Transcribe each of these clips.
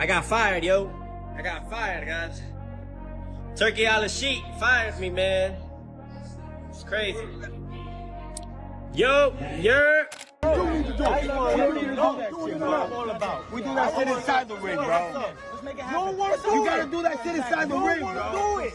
I got fired, yo. I got fired, guys. Turkey Al Sheik fired me, man. It's crazy. Yo, you're. You need to do it. We do that shit inside the ring, bro. You don't want to do it. You gotta do that shit inside the ring, bro. Do it.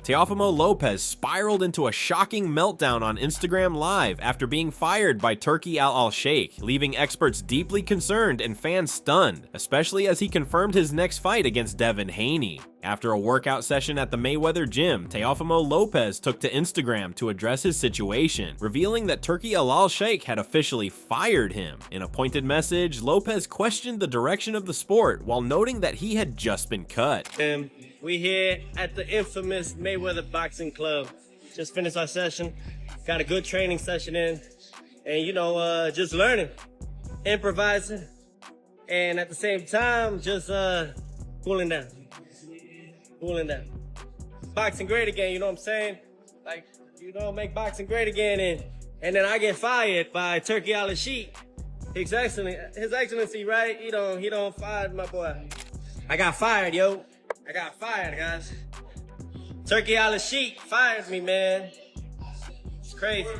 Teofimo Lopez spiraled into a shocking meltdown on Instagram Live after being fired by Turkey Al Sheikh, leaving experts deeply concerned and fans stunned, especially as he confirmed his next fight against Devin Haney. After a workout session at the Mayweather gym, Teofimo Lopez took to Instagram to address his situation, revealing that Turkey Al Sheikh had officially fired him. In a pointed message, Lopez questioned the direction of the sport while noting that he had just been cut. We here at the infamous Mayweather Boxing Club. Just finished our session, got a good training session in, and just learning, improvising, and at the same time, just cooling down. Boxing great again, you know what I'm saying? Like, make boxing great again, and then I get fired by Turkey Al Sheik. His Excellency, right? He don't fire my boy. I got fired, yo. I got fired, guys. Turkey Al Sheik fired me, man. It's crazy.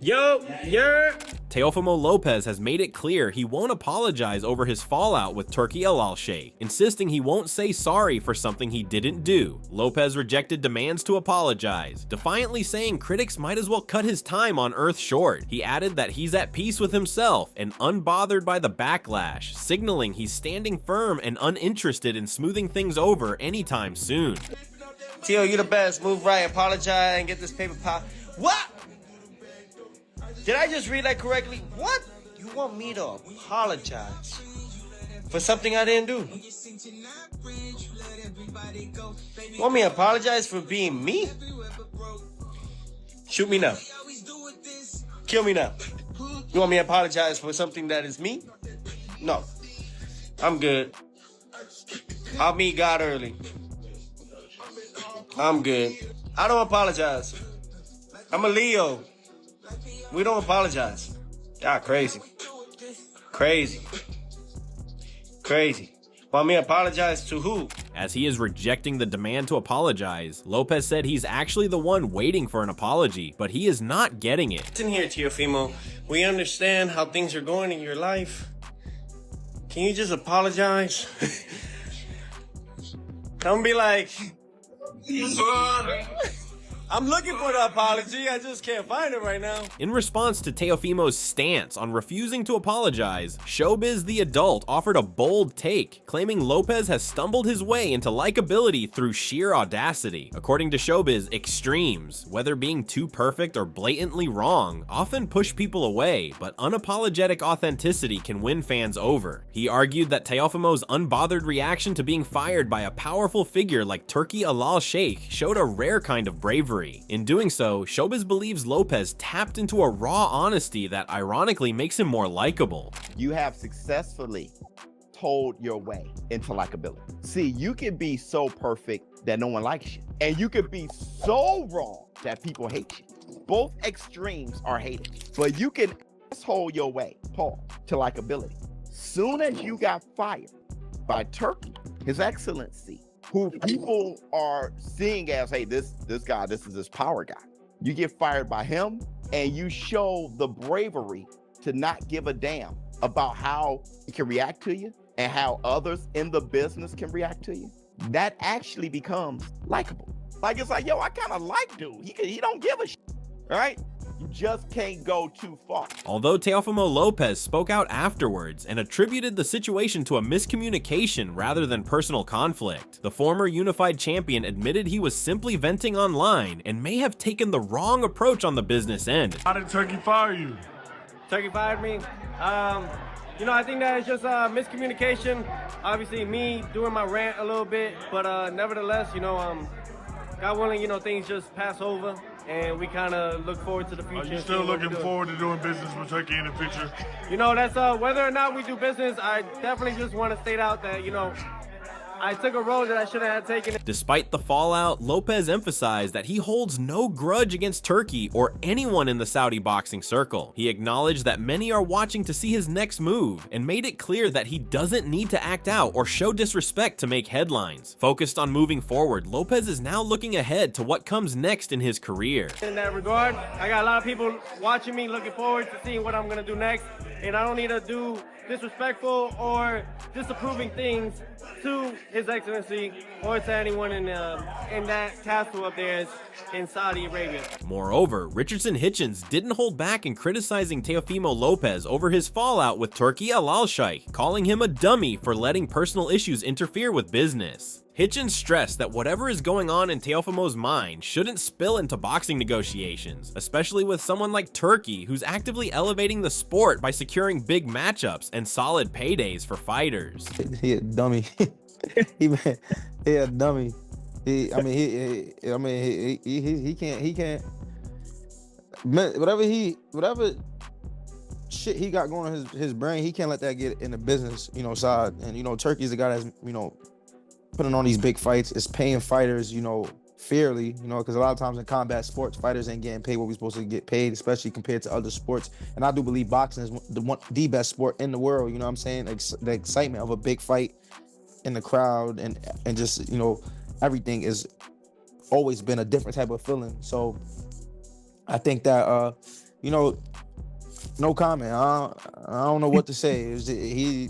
Yo, you're. Teofimo Lopez has made it clear he won't apologize over his fallout with Turkey Al Sheikh, insisting he won't say sorry for something he didn't do. Lopez rejected demands to apologize, defiantly saying critics might as well cut his time on Earth short. He added that he's at peace with himself and unbothered by the backlash, signaling he's standing firm and uninterested in smoothing things over anytime soon. Tio, you the best. Move right, apologize, and get this paper pop. What? Did I just read that correctly? What? You want me to apologize for something I didn't do? You want me to apologize for being me? Shoot me now. Kill me now. You want me to apologize for something that is me? No. I'm good. I'll meet God early. I'm good. I don't apologize. I'm a Leo. We don't apologize. Y'all crazy. Crazy. Want me to apologize to who? As he is rejecting the demand to apologize, Lopez said he's actually the one waiting for an apology, but he is not getting it. Listen here, Teofimo. We understand how things are going in your life. Can you just apologize? Don't be like... I'm looking for the apology, I just can't find it right now. In response to Teofimo's stance on refusing to apologize, Showbiz the Adult offered a bold take, claiming Lopez has stumbled his way into likability through sheer audacity. According to Showbiz, extremes, whether being too perfect or blatantly wrong, often push people away, but unapologetic authenticity can win fans over. He argued that Teofimo's unbothered reaction to being fired by a powerful figure like Turkey Al Sheikh showed a rare kind of bravery. In doing so, Showbiz believes Lopez tapped into a raw honesty that ironically makes him more likable. You have successfully told your way into likability. See, you can be so perfect that no one likes you, and you can be so wrong that people hate you. Both extremes are hated, but you can asshole your way, Paul, to likability. Soon as you got fired by Turkey, His Excellency, who people are seeing as, hey, this guy, this is this power guy. You get fired by him, and you show the bravery to not give a damn about how he can react to you and how others in the business can react to you. That actually becomes likable. Like, it's like, yo, I kind of like dude. He don't give a shit, right? You just can't go too far. Although Teofimo Lopez spoke out afterwards and attributed the situation to a miscommunication rather than personal conflict, the former unified champion admitted he was simply venting online and may have taken the wrong approach on the business end. How did Turkey fire you? Turkey fired me. I think that it's just miscommunication. Obviously, me doing my rant a little bit, but nevertheless, God willing, things just pass over. And we kind of look forward to the future. Are you still looking forward to doing business with Turkey in the future? That's whether or not we do business, I definitely just want to state out that, I took a road that I shouldn't have taken. Despite the fallout, Lopez emphasized that he holds no grudge against Turki or anyone in the Saudi boxing circle. He acknowledged that many are watching to see his next move and made it clear that he doesn't need to act out or show disrespect to make headlines. Focused on moving forward, Lopez is now looking ahead to what comes next in his career. In that regard, I got a lot of people watching me, looking forward to seeing what I'm gonna do next, and I don't need to do disrespectful or disapproving things to His Excellency or to anyone in that castle up there in Saudi Arabia. Moreover, Richardson Hitchens didn't hold back in criticizing Teofimo Lopez over his fallout with Turki Al Sheikh, calling him a dummy for letting personal issues interfere with business. Hitchens stressed that whatever is going on in Teofimo's mind shouldn't spill into boxing negotiations, especially with someone like Turki, who's actively elevating the sport by securing big matchups and solid paydays for fighters. He a dummy. he a dummy. He can't. Whatever shit he got going on his brain, he can't let that get in the business, side. And Turkey's the guy that's putting on these big fights, is paying fighters, fairly, because a lot of times in combat sports, fighters ain't getting paid what we're supposed to get paid, especially compared to other sports. And I do believe boxing is the best sport in the world. You know what I'm saying? The excitement of a big fight in the crowd and just, everything is always been a different type of feeling. So I think that, no comment. I don't know what to say. He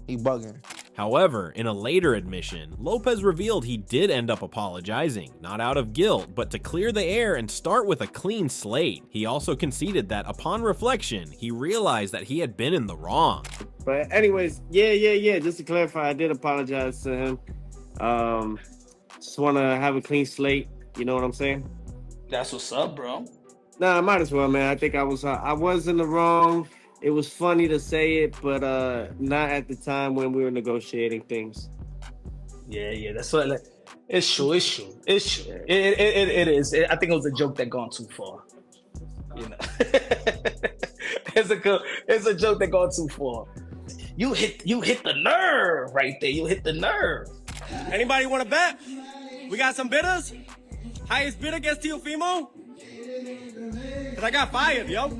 bugging. However, in a later admission, Lopez revealed he did end up apologizing, not out of guilt, but to clear the air and start with a clean slate. He also conceded that upon reflection, he realized that he had been in the wrong. But anyways, yeah. Just to clarify, I did apologize to him. Just want to have a clean slate. You know what I'm saying? That's what's up, bro. Nah, I might as well, man. I think I was in the wrong. It was funny to say it, but not at the time when we were negotiating things. Yeah. That's what. It's true. It is. I think it was a joke that gone too far. It's a joke that gone too far. You hit the nerve right there. You hit the nerve. Anybody want to bet? We got some bidders. Highest bidder gets Teofimo. Cause I got fired, yo.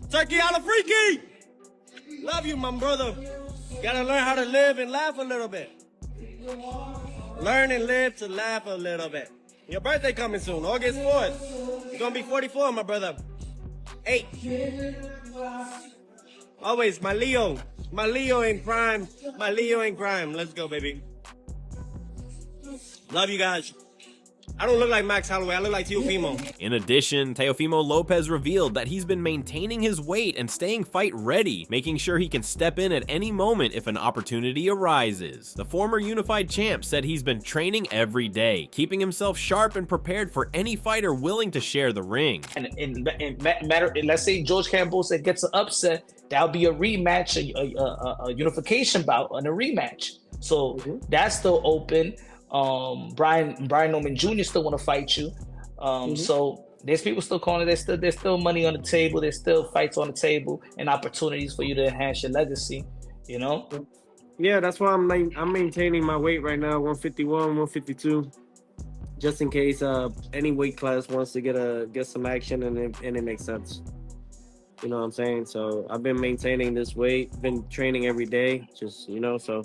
Turkey Ala Freaky! Love you, my brother. Gotta learn how to live and laugh a little bit. Learn and live to laugh a little bit. Your birthday coming soon, August 4th. You're gonna be 44, my brother. 8. Always, my Leo in prime. My Leo in prime. Let's go, baby. Love you guys. I don't look like Max Holloway, I look like Teofimo. In addition, Teofimo Lopez revealed that he's been maintaining his weight and staying fight ready, making sure he can step in at any moment if an opportunity arises. The former unified champ said he's been training every day, keeping himself sharp and prepared for any fighter willing to share the ring. And let's say George Kambosos gets an upset, that'll be a rematch, a unification bout and a rematch. So that's still open. Brian Norman Jr. still want to fight you. So there's people still calling it. There's still money on the table. There's still fights on the table and opportunities for you to enhance your legacy. Yeah, that's why I'm maintaining my weight right now, 151, 152, just in case any weight class wants to get some action and it makes sense. You know what I'm saying? So I've been maintaining this weight, been training every day, just so.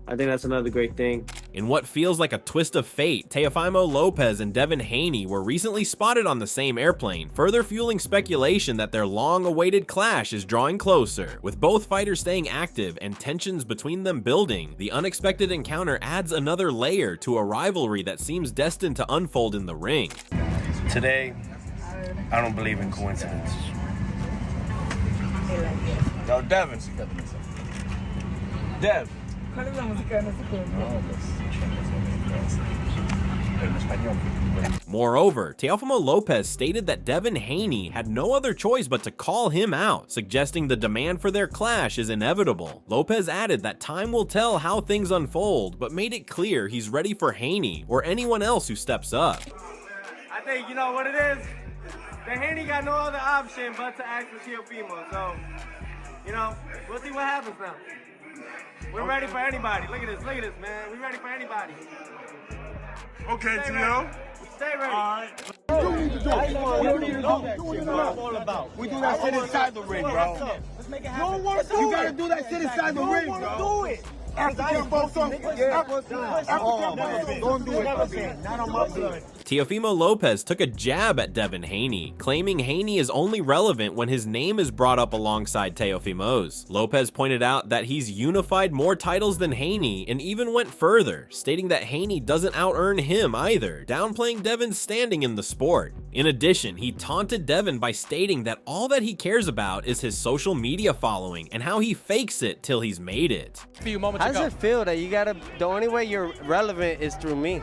I think that's another great thing. In what feels like a twist of fate, Teofimo Lopez and Devin Haney were recently spotted on the same airplane, further fueling speculation that their long-awaited clash is drawing closer. With both fighters staying active and tensions between them building, the unexpected encounter adds another layer to a rivalry that seems destined to unfold in the ring. Today, I don't believe in coincidences. Yo, Devin. Dev. Moreover, Teofimo Lopez stated that Devin Haney had no other choice but to call him out, suggesting the demand for their clash is inevitable. Lopez added that time will tell how things unfold, but made it clear he's ready for Haney or anyone else who steps up. I think you know what it is. The Haney got no other option but to ask for Teofimo. So, we'll see what happens now. We're ready for anybody. Look at this, man. We're ready for anybody. Okay, Stay T.O. ready. Stay ready. All right. We do that shit inside the ring, bro. You gotta do that shit inside the ring, bro. Do it. Teofimo Lopez took a jab at Devin Haney, claiming Haney is only relevant when his name is brought up alongside Teofimo's. Lopez pointed out that he's unified more titles than Haney and even went further, stating that Haney doesn't out-earn him either, downplaying Devin's standing in the sport. In addition, he taunted Devin by stating that all that he cares about is his social media following and how he fakes it till he's made it. How does it feel that the only way you're relevant is through me?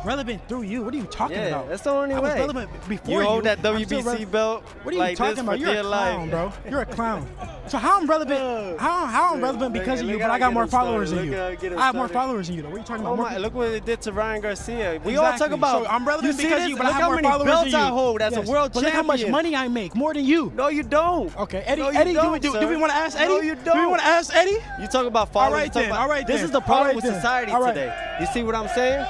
Relevant through you? What are you talking about? That's the only I was way. relevant before you hold that WBC belt. What are you like talking this about? for You're a dear clown, life. bro. You're a clown. So how I'm relevant? How I'm relevant because of you, but I got more followers than you. I have more followers than you, though. What are you talking about? Oh my! Look what it did to Ryan Garcia. We Exactly. all talk about. So I'm relevant see because this? of you, but I Look have how more many followers belts than you. I hold as a world but champion. look how much money I make, more than you. No, you don't. Okay, Eddie. No, you Eddie, don't, do we sir. want to ask Eddie? No, you Do we don't. want to ask Eddie? You talk about followers. All right then. All right This then. is the problem All right with then. society All right. today. You see what I'm saying?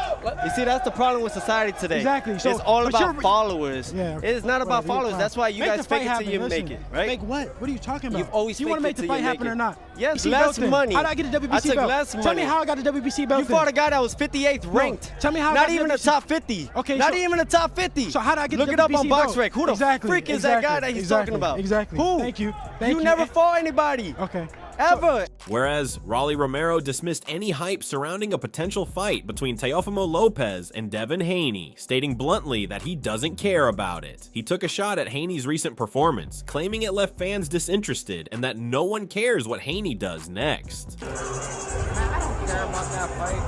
You see, that's the problem with society today. Exactly. So, it's all but about you're- followers. Yeah. It's not about Whatever, you're followers. fine. That's why you Make guys the fight fake it happen. till you Listen, make it, right? Make what? What are you talking about? You've always Do you want to faked make it the till fight you make happen it. or not? Yes, WBC less belt then. money. How'd I get a WBC I took belt? less Tell me money. how I got a WBC belt. You fought a guy that was 58th ranked. Tell me how I Not got even the a top 50. Okay, Not so- even a top 50. So how did I get Look the it up on WBC belt? BoxRec. Who the Exactly, freak is that guy exactly, that he's talking about? Exactly. Who? Thank you. You never fought anybody. Okay. Ever. Whereas Raleigh Romero dismissed any hype surrounding a potential fight between Teofimo Lopez and Devin Haney, stating bluntly that he doesn't care about it. He took a shot at Haney's recent performance, claiming it left fans disinterested and that no one cares what Haney does next. Man, I don't care about that fight.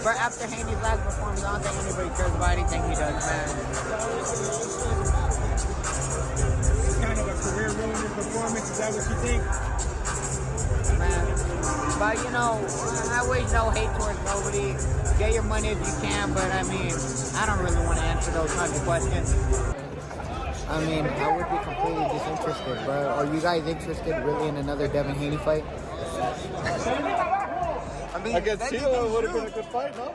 But after Haney's last performance, I don't think anybody cares about anything he does, man. Kind of a career-ruining performance. Is that what you think? Man. But you know, I wish no hate towards nobody. Get your money if you can, but I mean, I don't really want to answer those kinds of questions. I mean, I would be completely disinterested, but are you guys interested really in another Devin Haney fight? I guess Tio would have been a good fight, no?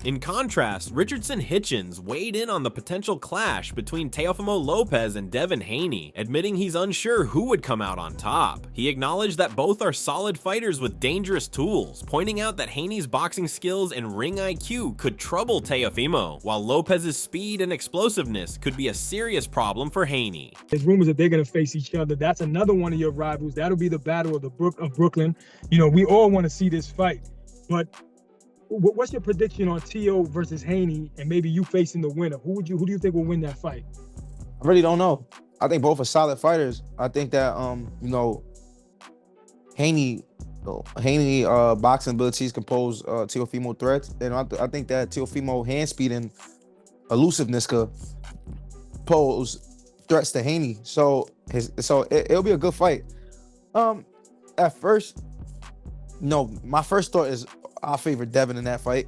In contrast, Richardson Hitchens weighed in on the potential clash between Teofimo Lopez and Devin Haney, admitting he's unsure who would come out on top. He acknowledged that both are solid fighters with dangerous tools, pointing out that Haney's boxing skills and ring IQ could trouble Teofimo, while Lopez's speed and explosiveness could be a serious problem for Haney. There's rumors that they're going to face each other. That's another one of your rivals. That'll be the battle of Brooklyn. You know, we all want to see this fight, but what's your prediction on T.O. versus Haney, and maybe you facing the winner? Who do you think will win that fight? I really don't know. I think both are solid fighters. I think that you know, Haney boxing abilities can pose Teofimo threats, and I think that Teofimo hand speed and elusiveness could pose threats to Haney. So it'll be a good fight. At first, no, my first thought is I favor Devin in that fight.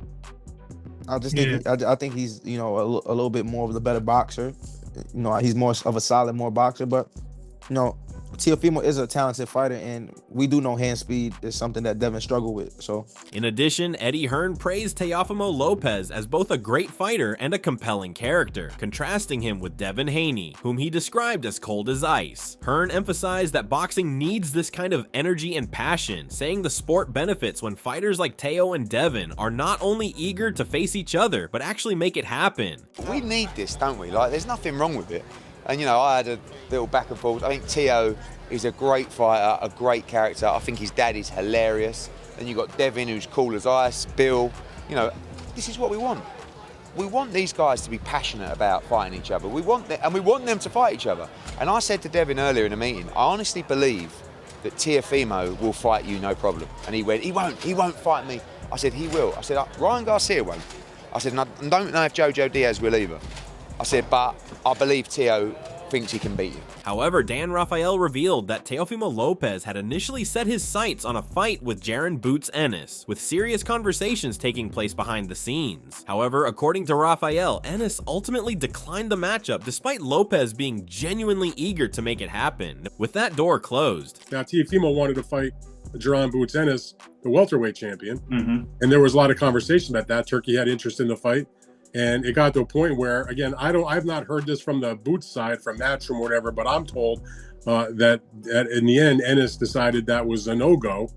I just think I think he's, you know, a little bit more of the better boxer. You know, he's more of a solid, more boxer. But you know, Teofimo is a talented fighter, and we do know hand speed is something that Devin struggled with. So, in addition, Eddie Hearn praised Teofimo Lopez as both a great fighter and a compelling character, contrasting him with Devin Haney, whom he described as cold as ice. Hearn emphasized that boxing needs this kind of energy and passion, saying the sport benefits when fighters like Teo and Devin are not only eager to face each other, but actually make it happen. We need this, don't we? Like, there's nothing wrong with it. And, you know, I had a little back and forth. I think Teo is a great fighter, a great character. I think his dad is hilarious. Then you've got Devin, who's cool as ice, Bill. You know, this is what we want. We want these guys to be passionate about fighting each other. We want them to fight each other. And I said to Devin earlier in the meeting, I honestly believe that Teofimo will fight you no problem. And he went, he won't fight me. I said, he will. I said, Ryan Garcia won't. I said, and I don't know if Jojo Diaz will either. I said, but I believe Teo thinks he can beat you. However, Dan Rafael revealed that Teofimo Lopez had initially set his sights on a fight with Jaron Boots Ennis, with serious conversations taking place behind the scenes. However, according to Rafael, Ennis ultimately declined the matchup despite Lopez being genuinely eager to make it happen, with that door closed. Now, Teofimo wanted to fight Jaron Boots Ennis, the welterweight champion, and there was a lot of conversation about that. Turkey had interest in the fight. And it got to a point where, again, I've not heard this from the Boots side, from Matchroom or whatever, but I'm told that in the end, Ennis decided that was a no-go.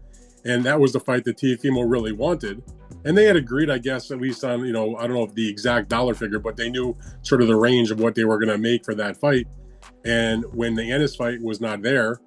And that was the fight that Teofimo really wanted. And they had agreed, I guess, at least on, I don't know if the exact dollar figure, but they knew sort of the range of what they were going to make for that fight. And when the Ennis fight was not there,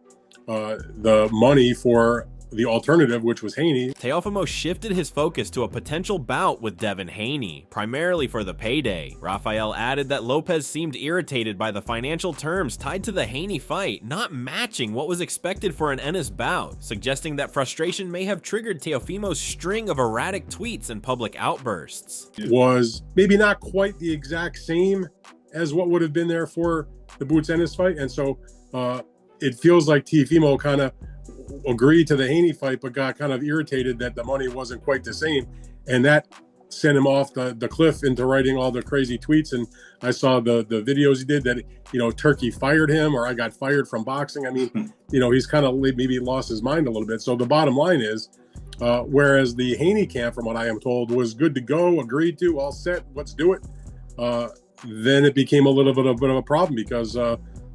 the money for the alternative, which was Haney. Teofimo shifted his focus to a potential bout with Devin Haney, primarily for the payday. Rafael added that Lopez seemed irritated by the financial terms tied to the Haney fight not matching what was expected for an Ennis bout, suggesting that frustration may have triggered Teofimo's string of erratic tweets and public outbursts. Was maybe not quite the exact same as what would have been there for the Boots Ennis fight. And so it feels like Teofimo kind of agreed to the Haney fight, but got kind of irritated that the money wasn't quite the same. And that sent him off the cliff into writing all the crazy tweets. And I saw the videos he did that, Turkey fired him, or I got fired from boxing. I mean, he's kind of maybe lost his mind a little bit. So the bottom line is, whereas the Haney camp, from what I am told, was good to go, agreed to, all set, let's do it. Then it became a little bit of a problem because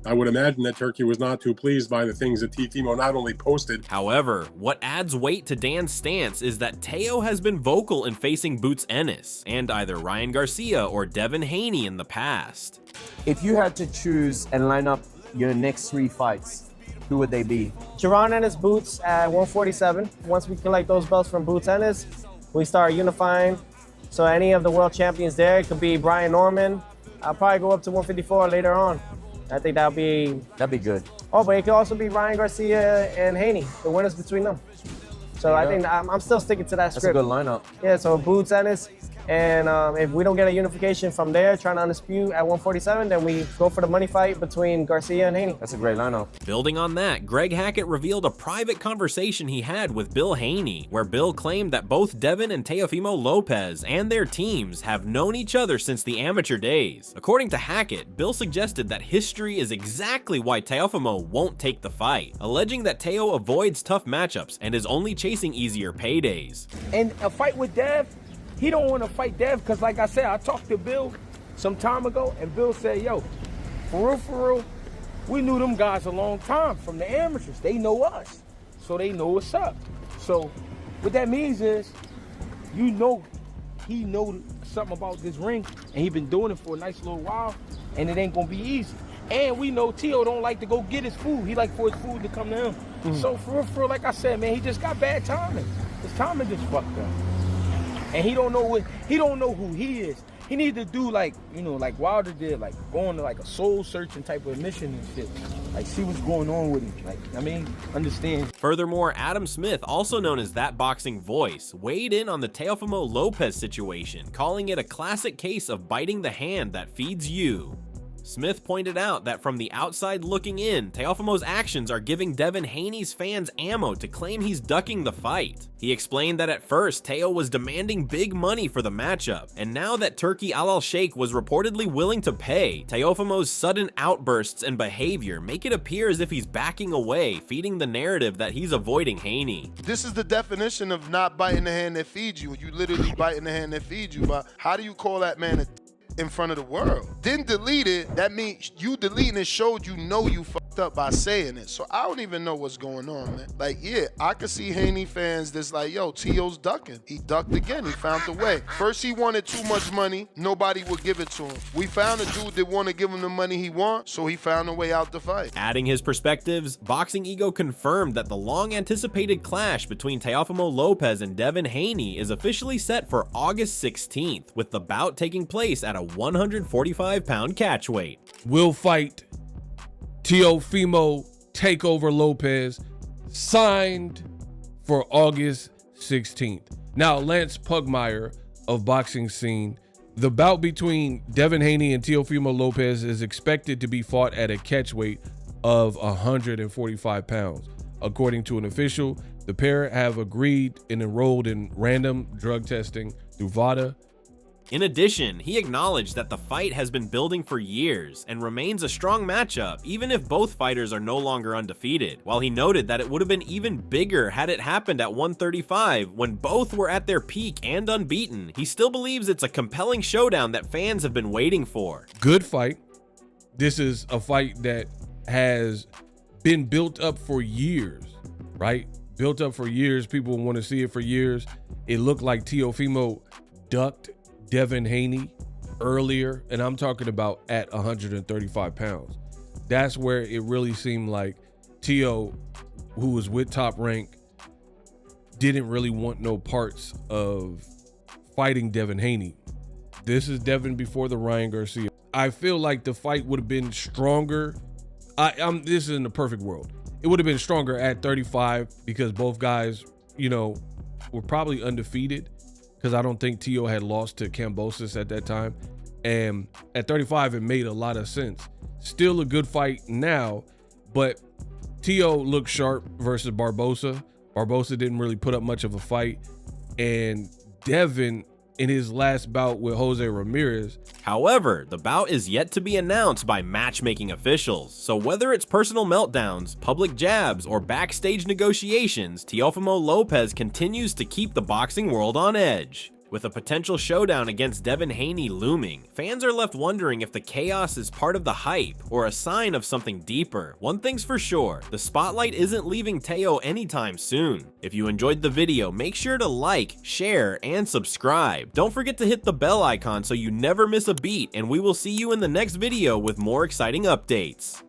I would imagine that Turkey was not too pleased by the things that Teofimo not only posted. However, what adds weight to Dan's stance is that Teo has been vocal in facing Boots Ennis and either Ryan Garcia or Devin Haney in the past. If you had to choose and line up your next 3 fights, who would they be? Jaron Ennis Boots at 147. Once we collect those belts from Boots Ennis, we start unifying. So any of the world champions there, it could be Brian Norman. I'll probably go up to 154 later on. I think that'd be good. Oh, but it could also be Ryan Garcia and Haney, the winners between them. So I think I'm still sticking to that script. That's a good lineup. Yeah, so Boots Ennis, and if we don't get a unification from there, trying to undispute at 147, then we go for the money fight between Garcia and Haney. That's a great lineup. Building on that, Greg Hackett revealed a private conversation he had with Bill Haney, where Bill claimed that both Devin and Teofimo Lopez and their teams have known each other since the amateur days. According to Hackett, Bill suggested that history is exactly why Teofimo won't take the fight, alleging that Teo avoids tough matchups and is only chasing easier paydays. And a fight with Dev, he don't want to fight Dev because, like I said, I talked to Bill some time ago, and Bill said, yo, for real, we knew them guys a long time from the amateurs. They know us, so they know what's up. So what that means is, he know something about this ring, and he been doing it for a nice little while, and it ain't going to be easy. And we know Teo don't like to go get his food. He like for his food to come to him. So for real, like I said, man, he just got bad timing. His timing just fucked up. And he don't know who he is. He needs to do like Wilder did, like go on to like a soul searching type of mission and shit. Like see what's going on with him. Understand. Furthermore, Adam Smith, also known as That Boxing Voice, weighed in on the Teofimo Lopez situation, calling it a classic case of biting the hand that feeds you. Smith pointed out that from the outside looking in, Teofimo's actions are giving Devin Haney's fans ammo to claim he's ducking the fight. He explained that at first, Teo was demanding big money for the matchup, and now that Turkey Al-Sheikh was reportedly willing to pay, Teofimo's sudden outbursts and behavior make it appear as if he's backing away, feeding the narrative that he's avoiding Haney. This is the definition of not biting the hand that feeds you. You literally biting the hand that feeds you. But how do you call that man in front of the world? Then delete it. That means you deleting it showed you know you fucked up by saying it. So I don't even know what's going on, man. Like, yeah, I could see Haney fans that's like, yo, Teo's ducking. He ducked again. He found the way. First, he wanted too much money. Nobody would give it to him. We found a dude that want to give him the money he wants, so he found a way out the fight. Adding his perspectives, Boxing Ego confirmed that the long-anticipated clash between Teofimo Lopez and Devin Haney is officially set for August 16th, with the bout taking place at a 145-pound catch weight. Will fight Teofimo Takeover Lopez, signed for August 16th. Now, Lance Pugmire of Boxing Scene The bout between Devin Haney and Teofimo Lopez is expected to be fought at a catch weight of 145 pounds. According to an official, the pair have agreed and enrolled in random drug testing through VADA. In addition, he acknowledged that the fight has been building for years and remains a strong matchup even if both fighters are no longer undefeated, while he noted that it would have been even bigger had it happened at 135 when both were at their peak and unbeaten. He still believes it's a compelling showdown that fans have been waiting for. Good fight. This is a fight that has been built up for years, right? Built up for years. People want to see it for years. It looked like Teofimo ducked Devin Haney earlier, and I'm talking about at 135 pounds. That's where it really seemed like Teo, who was with Top Rank, didn't really want no parts of fighting Devin Haney. This is Devin before the Ryan Garcia. I feel like the fight would have been stronger. This is in the perfect world. It would have been stronger at 35 because both guys, you know, were probably undefeated, because I don't think Teo had lost to Kambosos at that time. And at 35, it made a lot of sense. Still a good fight now, but Teo looked sharp versus Barbosa. Barbosa didn't really put up much of a fight. And Devin, in his last bout with Jose Ramirez. However, the bout is yet to be announced by matchmaking officials, so whether it's personal meltdowns, public jabs, or backstage negotiations, Teofimo Lopez continues to keep the boxing world on edge. With a potential showdown against Devin Haney looming, fans are left wondering if the chaos is part of the hype or a sign of something deeper. One thing's for sure, the spotlight isn't leaving Teo anytime soon. If you enjoyed the video, make sure to like, share, and subscribe. Don't forget to hit the bell icon so you never miss a beat, and we will see you in the next video with more exciting updates.